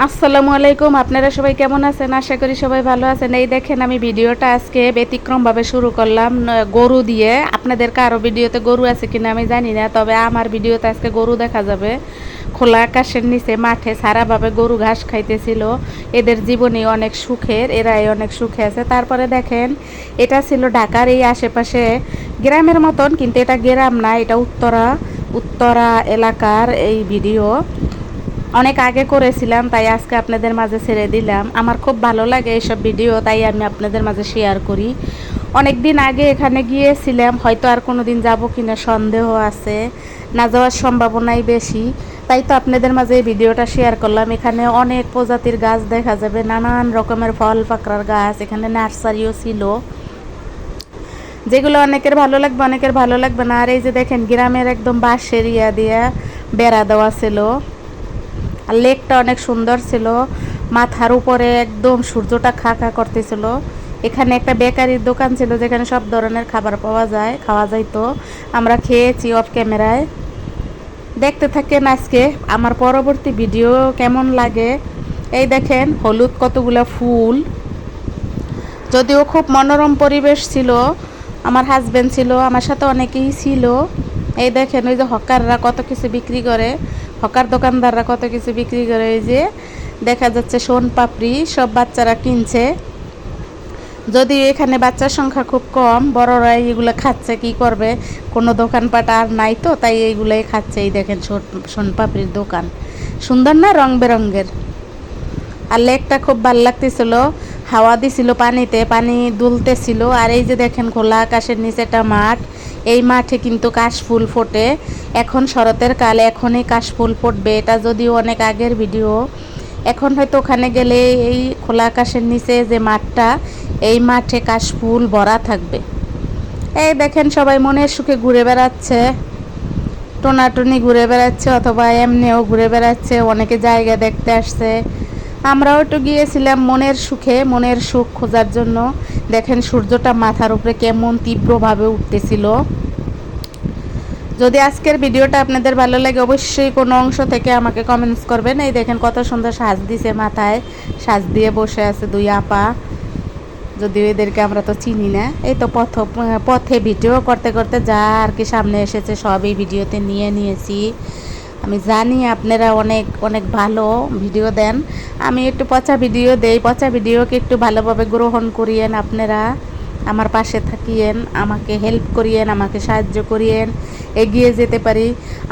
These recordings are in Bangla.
আসসালামু আলাইকুম। আপনারা সবাই কেমন আছেন? আশা করি সবাই ভালো আছেন। এই দেখেন আমি ভিডিওটা আজকে ব্যতিক্রমভাবে শুরু করলাম গরু দিয়ে। আপনাদের কারো ভিডিওতে গরু আছে কিনা আমি জানি না, তবে আমার ভিডিওতে আজকে গরু দেখা যাবে। খোলা আকাশের নিচে মাঠে সারাভাবে গরু ঘাস খাইতেছিল। এদের জীবনে অনেক সুখের, এরাই অনেক সুখে আছে। তারপরে দেখেন এটা ছিল ঢাকার এই আশেপাশে গ্রামের মতন, কিন্তু এটা গ্রাম না, এটা উত্তরা উত্তরা এলাকার এই ভিডিও। অনেক আগে করেছিলাম, তাই আজকে আপনাদের মাঝে ছেড়ে দিলাম। আমার খুব ভালো লাগে এইসব ভিডিও, তাই আমি আপনাদের মাঝে শেয়ার করি। অনেক দিন আগে এখানে গিয়েছিলাম, হয়তো আর কোনো দিন যাবো কিনা সন্দেহ আছে, না যাওয়ার সম্ভাবনাই বেশি। তাই তো আপনাদের মাঝে এই ভিডিওটা শেয়ার করলাম। এখানে অনেক প্রজাতির গাছ দেখা যাবে, নানান রকমের ফল পাকড়ার গাছ, এখানে নার্সারিও ছিল, যেগুলো অনেকের ভালো লাগবে অনেকের ভালো লাগবে না। আর এই যে দেখেন গ্রামের একদম বাঁশের ইয়া দিয়ে বেড়া দেওয়া ছিল। আর লেকটা অনেক সুন্দর ছিল, মাথার উপরে একদম সূর্যটা খা খা করতেছিল। এখানে একটা বেকারির দোকান ছিল যেখানে সব ধরনের খাবার পাওয়া যায়, খাওয়া যাইতো। আমরা খেয়েছি অফ ক্যামেরায়। দেখতে থাকেন আজকে আমার পরবর্তী ভিডিও কেমন লাগে। এই দেখেন হলুদ কতগুলো ফুল, যদিও খুব মনোরম পরিবেশ ছিল। আমার হাজব্যান্ড ছিল, আমার সাথে অনেকেই ছিল। এই দেখেন ওই যে হকাররা কত কিছু বিক্রি করে, হকার দোকানদাররা কত কিছু বিক্রি করে। এই যে দেখা যাচ্ছে সোন পাপড়ি, সব বাচ্চারা কিনছে। যদি এখানে বাচ্চার সংখ্যা খুব কম, বড়রা এইগুলো খাচ্ছে, কি করবে, কোনো দোকানপাট আর নাই তো, তাই এইগুলোই খাচ্ছে। এই দেখেন সোন পাপড়ির দোকান, সুন্দর না রং বেরঙ্গের। আর লেকটা খুব ভালো লাগতেছিল, হাওয়া দিছিল পানিতে, পানি দুলতেছিল। আর এই যে দেখেন খোলা আকাশের নিচে একটা মাঠ, এই মাঠে কিন্তু কাশফুল ফোটে। এখন শরতের কাল, এখনই কাশফুল ফুটবে। এটা যদিও অনেক আগের ভিডিও, এখন হয়তো ওখানে গেলে এই খোলা আকাশের নিচে যে মাঠটা, এই মাঠে কাশফুল ভরা থাকবে। এই দেখেন সবাই মনের সুখে ঘুরে বেড়াচ্ছে, টোনাটুনি ঘুরে বেড়াচ্ছে, অথবা এমনিও ঘুরে বেড়াচ্ছে, অনেকে জায়গা দেখতে আসছে। আমরাও একটু গিয়েছিলাম মনের সুখে, মনের সুখ খোঁজার জন্য। দেখেন সূর্যটা মাথার উপরে কেমন তীব্রভাবে উঠতেছিল। যদি আজকের ভিডিওটা আপনাদের ভালো লাগে অবশ্যই কোনো অংশ থেকে আমাকে কমেন্টস করবেন। এই দেখেন কত সুন্দর সাজ দিছে, মাথায় সাজ দিয়ে বসে আছে দুই আপা, যদিও এদেরকে আমরা তো চিনি না। এই তো পথে ভিডিও করতে করতে যা আর কি সামনে এসেছে সব এই ভিডিওতে নিয়ে নিয়েছি। আমি জানি আপনারা অনেক অনেক ভালো ভিডিও দেন, আমি একটু পচা ভিডিও দেই, পচা ভিডিওকে একটু ভালোভাবে গ্রহণ করিয়েন। আপনারা আমার পাশে থাকিয়েন, আমাকে হেল্প করিয়েন, আমাকে সাহায্য করিয়েন, এগিয়ে যেতে পারি।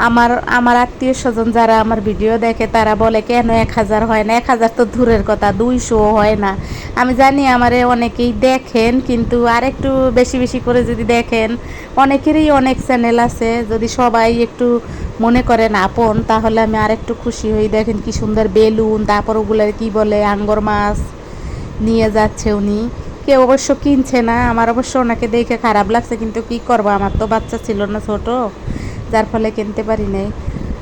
আমার আমার আত্মীয় স্বজন যারা আমার ভিডিও দেখে তারা বলে কেন 1000 হয় না। 1000 তো দূরের কথা, 200 হয় না। আমি জানি আমারে অনেকেই দেখেন, কিন্তু আরেকটু বেশি বেশি করে যদি দেখেন, অনেকেরই অনেক চ্যানেল আছে, যদি সবাই একটু মনে করেন আপন, তাহলে আমি আরেকটু খুশি হই। দেখেন কি সুন্দর বেলুন, তারপর ওগুলো কি বলে আঙ্গর মাছ নিয়ে যাচ্ছে উনি। কেউ অবশ্য কিনছে না, আমার অবশ্য ওনাকে দেখে খারাপ লাগছে, কিন্তু কি করবো, আমার তো বাচ্চা ছিল না ছোট, যার ফলে কিনতে পারি নাই।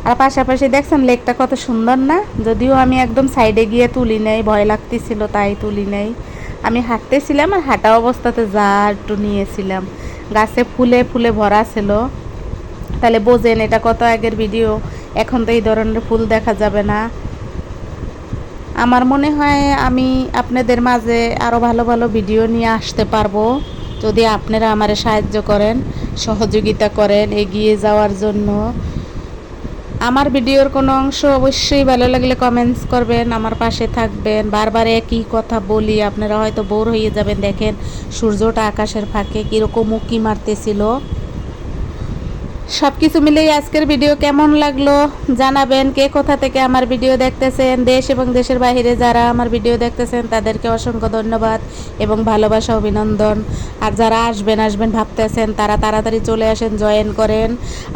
আর পাশাপাশি দেখছেন লেকটা কত সুন্দর না, যদিও আমি একদম সাইডে গিয়ে তুলি নাই, ভয় লাগতেছিল তাই তুলি নাই। আমি হাঁটতেছিলাম আর হাঁটা অবস্থাতে যা একটু নিয়েছিলাম। গাছে ফুলে ফুলে ভরা ছিল, তাহলে বোঝেন এটা কত আগের ভিডিও। এখন তো এই ধরনের ফুল দেখা যাবে না। আমার মনে হয় আমি আপনাদের মাঝে আরও ভালো ভালো ভিডিও নিয়ে আসতে পারবো, যদি আপনারা আমারে সাহায্য করেন, সহযোগিতা করেন এগিয়ে যাওয়ার জন্য। আমার ভিডিওর কোনো অংশ অবশ্যই ভালো লাগলে কমেন্টস করবেন, আমার পাশে থাকবেন। বারবার একই কথা বলি, আপনারা হয়তো বোর হয়ে যাবেন। দেখেন সূর্যটা আকাশের ফাঁকে কীরকম উঁকি মারতেছিল। সব কিছু মিলেই আজকের ভিডিও কেমন লাগলো জানাবেন। কে কোথা থেকে আমার ভিডিও দেখতেছেন, দেশ এবং দেশের বাইরে যারা আমার ভিডিও দেখতেছেন তাদেরকে অসংখ্য ধন্যবাদ এবং ভালোবাসা অভিনন্দন। আর যারা আসবেন আসবেন ভাবতেছেন, তারা তাড়াতাড়ি চলে আসেন, জয়েন করেন।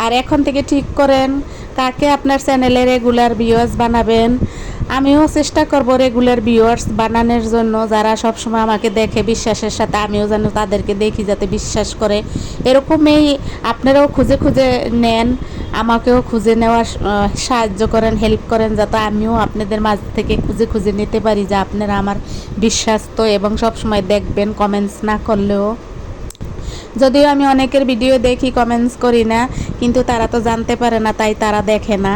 আর এখন থেকে ঠিক করেন কাকে আপনার চ্যানেলে রেগুলার ভিউয়ার্স বানাবেন। আমিও চেষ্টা করব রেগুলার ভিউয়ার্স বানানোর জন্য, যারা সবসময় আমাকে দেখে বিশ্বাসের সাথে, আমিও যেন তাদেরকে দেখি যাতে বিশ্বাস করে। এরকমই আপনারাও খুঁজে খুঁজে নেন, আমাকেও খুঁজে নেওয়ার সাহায্য করেন, হেল্প করেন, যাতে আমিও আপনাদের মাঝ থেকে খুঁজে খুঁজে নিতে পারি যে আপনারা আমার বিশ্বাস্ত এবং সবসময় দেখবেন, কমেন্টস না করলেও। যদিও আমি অনেকের ভিডিও দেখি, কমেন্টস করি না, কিন্তু তারা তো জানতে পারে না, তাই তারা দেখে না।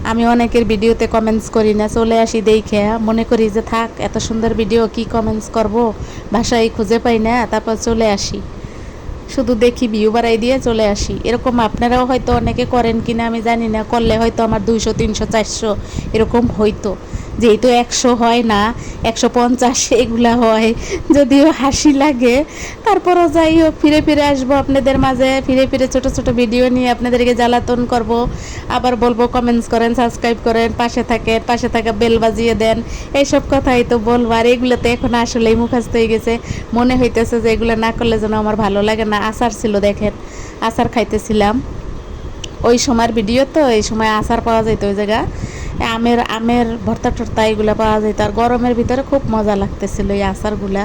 আমি অনেকের ভিডিওতে কমেন্টস করি না, চলে আসি দেখে মনে করি যে থাক এত সুন্দর ভিডিও কি কমেন্টস করব, ভাষাই খুঁজে পাই না, তারপর চলে আসি, শুধু দেখি ভিউ বাড়াই দিয়ে চলে আসি। এরকম আপনারাও হয়তো অনেকে করেন কিনা আমি জানি না, করলে হয়তো আমার 200 300 400 এরকম হয়তো, যেহেতু 100 হয় না 150 এগুলা হয়, যদিও হাসি লাগে, তারপরও যাই হোক ফিরে ফিরে আসবো আপনাদের মাঝে, ফিরে ফিরে ছোট ছোট ভিডিও নিয়ে আপনাদেরকে জ্বালাতন করব। আবার বলবো কমেন্টস করেন, সাবস্ক্রাইব করেন, পাশে থাকেন, পাশে থাকা বেল বাজিয়ে দেন, এইসব কথাই তো বলবো। আর এগুলোতে এখন আসলেই মুখস্থ হয়ে গেছে, মনে হইতেছে যে এগুলো না করলে যেন আমার ভালো লাগে না। আচার ছিল দেখেন, আচার খাইতেছিলাম, ওই সময়ের ভিডিও তো, এই সময় আচার পাওয়া যেত ওই জায়গা, আমের ভর্তা টর্তা এগুলো পাওয়া যেত, আর গরমের ভিতরে খুব মজা লাগতেছিল এই আচারগুলা।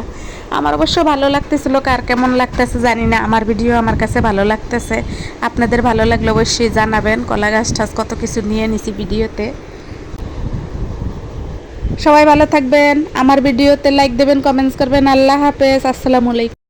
আমার অবশ্য ভালো লাগতেছিল, কার কেমন লাগতেছে জানি না, আমার ভিডিও আমার কাছে ভালো লাগতেছে, আপনাদের ভালো লাগলে অবশ্যই জানাবেন। কলা গাছ টাছ কত কিছু নিয়ে নিছি ভিডিওতে। সবাই ভালো থাকবেন, আমার ভিডিওতে লাইক দেবেন, কমেন্টস করবেন। আল্লাহ হাফেজ, আসসালামু আলাইকুম।